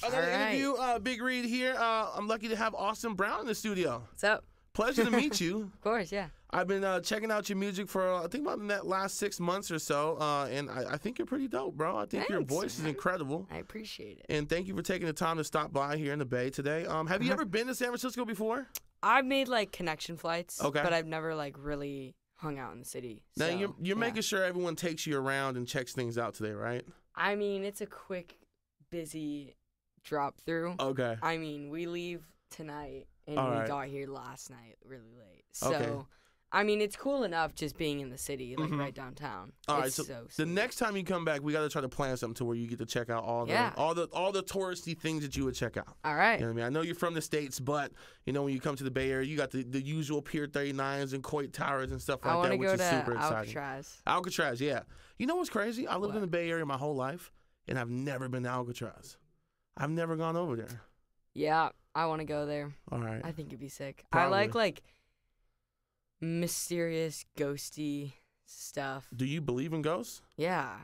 Another interview, Big Reid here. I'm lucky to have Austin Brown in the studio. What's up? Pleasure to meet you. Of course, yeah. I've been checking out your music for, I think, about that last 6 months or so, and I think you're pretty dope, bro. I think your voice is incredible. I appreciate it. And thank you for taking the time to stop by here in the Bay today. Have you ever been to San Francisco before? I've made, like, connection flights, okay, but I've never, like, really hung out in the city. Now, so, you're making sure everyone takes you around and checks things out today, right? I mean, it's a quick, busy drop through. Okay. I mean, we leave tonight, and we got here last night really late. So, I mean, it's cool enough just being in the city, like right downtown. All right, so the next time you come back, we got to try to plan something to where you get to check out all the touristy things that you would check out. All right. You know what I mean? I know you're from the States, but you know when you come to the Bay Area, you got the usual Pier 39s and Coit Towers and stuff like that, which is super exciting. Alcatraz, yeah. You know what's crazy? I lived in the Bay Area my whole life, and I've never been to Alcatraz. I've never gone over there. Yeah, I want to go there. All right. I think it'd be sick. Probably. I like mysterious, ghosty stuff. Do you believe in ghosts? Yeah.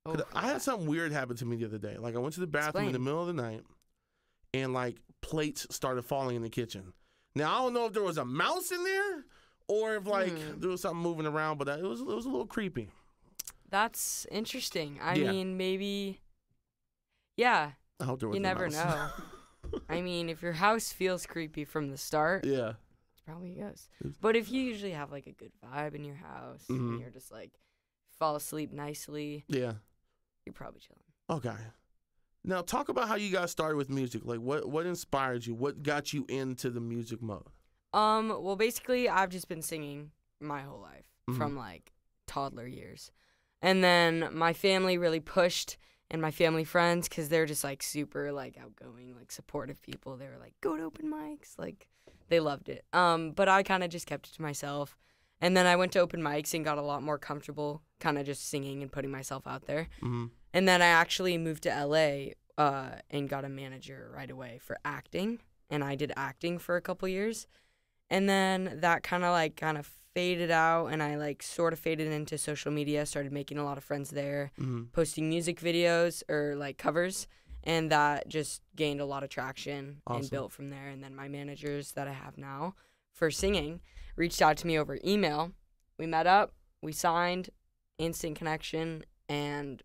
Oh, I had something weird happen to me the other day. Like, I went to the bathroom in the middle of the night, and, like, plates started falling in the kitchen. Now, I don't know if there was a mouse in there or if, like, there was something moving around, but it was a little creepy. That's interesting. I mean, maybe, yeah. I hope there was You never know. I mean, if your house feels creepy from the start, yeah, it's probably a ghost. But if you usually have, like, a good vibe in your house and you're just, like, fall asleep nicely, yeah, you're probably chilling. Okay. Now, talk about how you got started with music. Like, what inspired you? What got you into the music mode? Well, basically, I've just been singing my whole life from, like, toddler years. And then my family really pushed, and my family friends, because they're just, like, super, like, outgoing, like, supportive people. They were like, go to open mics. Like, they loved it. But I kind of just kept it to myself. And then I went to open mics and got a lot more comfortable kind of just singing and putting myself out there. And then I actually moved to L.A. And got a manager right away for acting. And I did acting for a couple years. And then that kind of faded out, and I, like, sort of faded into social media, started making a lot of friends there, posting music videos or, like, covers, and that just gained a lot of traction and built from there. And then my managers that I have now for singing reached out to me over email. We met up, we signed, instant connection, and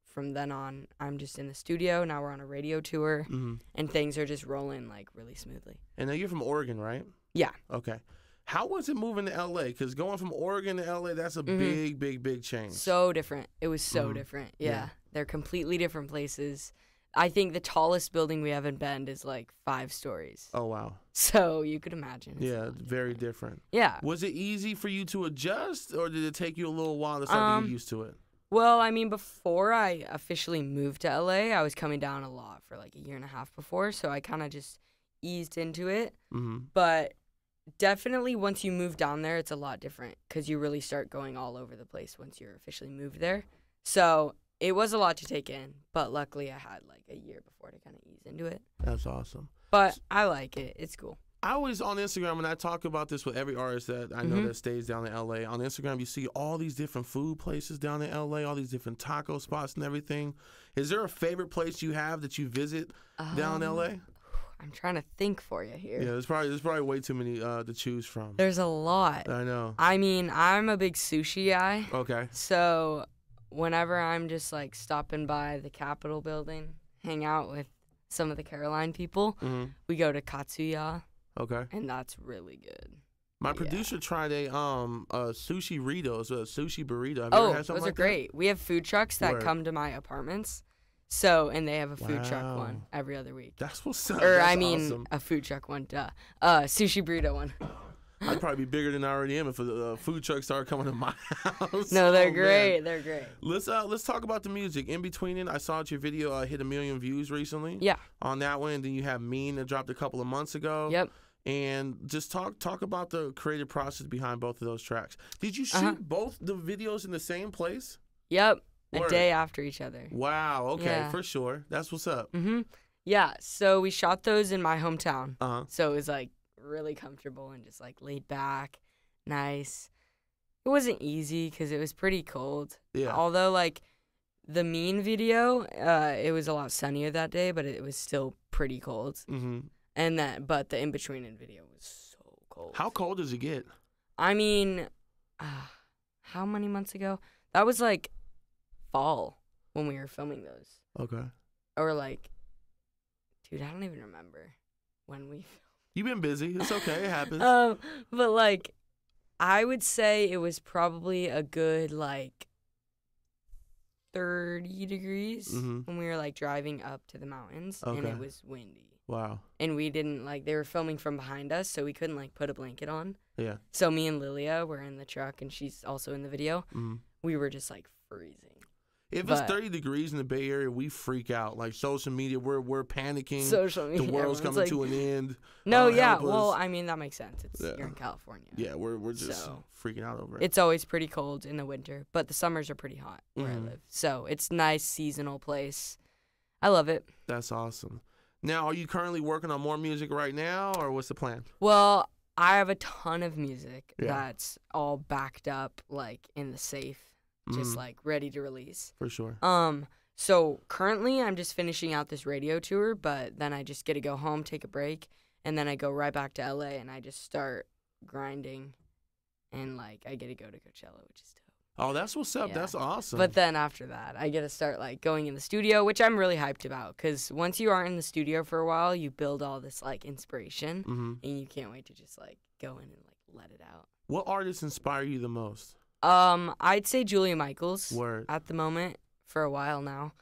from then on, I'm just in the studio. Now we're on a radio tour, and things are just rolling, like, really smoothly. And now you're from Oregon, right? Yeah. Okay. How was it moving to L.A.? Because going from Oregon to L.A., that's a big change. So different. It was so different. Yeah. They're completely different places. I think the tallest building we have in Bend is, like, 5 stories. Oh, wow. So you could imagine. Yeah, very different. Yeah. Was it easy for you to adjust, or did it take you a little while to start to get used to it? Well, I mean, before I officially moved to L.A., I was coming down a lot for, like, a year and a half before, so I kind of just eased into it. But definitely once you move down there, it's a lot different because you really start going all over the place once you're officially moved there. So it was a lot to take in, but luckily I had, like, a year before to kind of ease into it. That's awesome. But I like it. It's cool. I always, on Instagram, and I talk about this with every artist that I know that stays down in L.A., on Instagram you see all these different food places down in L.A., all these different taco spots and everything. Is there a favorite place you have that you visit down in L.A.? I'm trying to think for you here. Yeah, there's probably way too many to choose from. There's a lot. I know. I mean, I'm a big sushi guy. Okay. So whenever I'm just, like, stopping by the Capitol building, hang out with some of the Caroline people, we go to Katsuya. Okay. And that's really good. My producer tried a sushi burritos, a sushi burrito. Have you ever had something those like are great. We have food trucks that come to my apartments. So, and they have a food truck one every other week. That's what's up. Or, That's I mean, awesome. a food truck one, sushi burrito one. I'd probably be bigger than I already am if a food truck started coming to my house. No, they're great. Man. They're great. Let's talk about the music. In between it, I saw that your video hit 1 million views recently. Yeah. On that one, and then you have Mean that dropped a couple of months ago. Yep. And just talk about the creative process behind both of those tracks. Did you shoot both the videos in the same place? Yep. A day after each other. Wow. Okay, for sure. That's what's up. Yeah. So we shot those in my hometown. So it was, like, really comfortable and just, like, laid back, nice. It wasn't easy because it was pretty cold. Yeah. Although, like, the Mean video, it was a lot sunnier that day, but it was still pretty cold. And but the In Between video was so cold. How cold does it get? I mean, how many months ago? That was like fall when we were filming those. Okay. Or like, dude, I don't even remember when we filmed. You've been busy. It's okay. It happens. But like, I would say it was probably a good like 30 degrees when we were like driving up to the mountains, and it was windy. Wow. And we didn't like, they were filming from behind us, so we couldn't like put a blanket on. Yeah. So me and Lilia were in the truck, and she's also in the video. We were just like freezing. If it's 30 degrees in the Bay Area, we freak out. Like social media, we're panicking. Social media, the world's coming like, to an end. No, yeah. Well, I mean that makes sense. It's you're in California. Yeah, we're just freaking out over it. It's always pretty cold in the winter, but the summers are pretty hot where I live. So it's a nice seasonal place. I love it. That's awesome. Now, are you currently working on more music right now, or what's the plan? Well, I have a ton of music that's all backed up, like in the safe. Just like ready to release. For sure. So currently I'm just finishing out this radio tour, but then I just get to go home, take a break, and then I go right back to LA and I just start grinding, and like I get to go to Coachella, which is dope. Oh, that's what's up. Yeah. That's awesome. But then after that, I get to start like going in the studio, which I'm really hyped about, because once you are in the studio for a while, you build all this like inspiration, and you can't wait to just like go in and like let it out. What artists inspire you the most? I'd say Julia Michaels. Word. At the moment for a while now.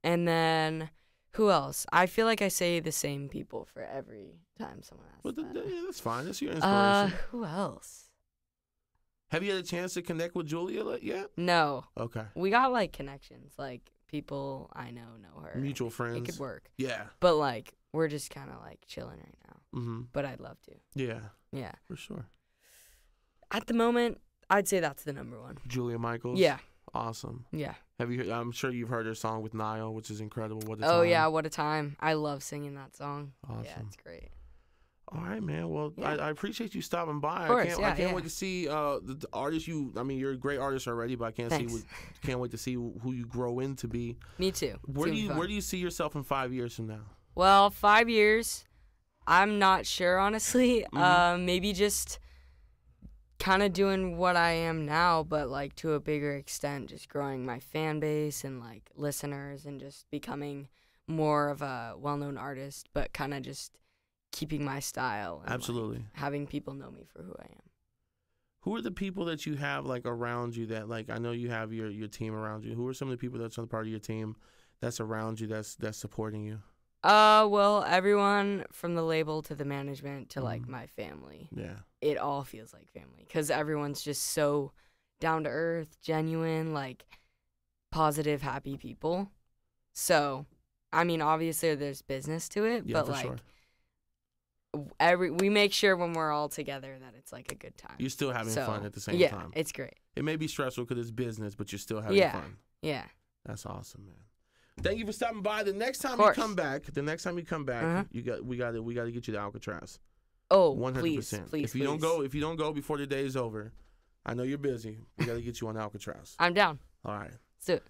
And then who else? I feel like I say the same people for every time someone asks that. Yeah, that's fine. That's your inspiration. Who else? Have you had a chance to connect with Julia yet? No. Okay. We got like connections, like people I know her. Mutual friends. It could work. Yeah. But like we're just kind of like chilling right now. But I'd love to. Yeah. Yeah. For sure. At the moment, I'd say that's the number one. Julia Michaels? Yeah. Awesome. Yeah. I'm sure you've heard her song with Niall, which is incredible. What a time. Oh, yeah. What a time. I love singing that song. Awesome. Yeah, it's great. All right, man. Well, I appreciate you stopping by. Of course, I can't wait to see the artist you're a great artist already, but I can't wait to see who you grow into be. Me too. Where do you see yourself in 5 years from now? Well, 5 years, I'm not sure, honestly. Maybe just kind of doing what I am now, but like to a bigger extent, just growing my fan base and like listeners, and just becoming more of a well-known artist, but kind of just keeping my style. And absolutely. Like, having people know me for who I am. Who are the people that you have like around you that, like, I know you have your team around you. Who are some of the people that's on the part of your team that's around you that's supporting you? Well, everyone from the label to the management to like my family. Yeah. It all feels like family, because everyone's just so down to earth, genuine, like positive, happy people. So, I mean, obviously there's business to it, but like we make sure when we're all together that it's like a good time. You're still having fun at the same time. Yeah, it's great. It may be stressful because it's business, but you're still having fun. Yeah. That's awesome, man. Thank you for stopping by. The next time you come back, we got to get you to Alcatraz. Oh, 100%. Please. If you don't go before the day is over, I know you're busy. We got to get you on Alcatraz. I'm down. All right. Let's do it.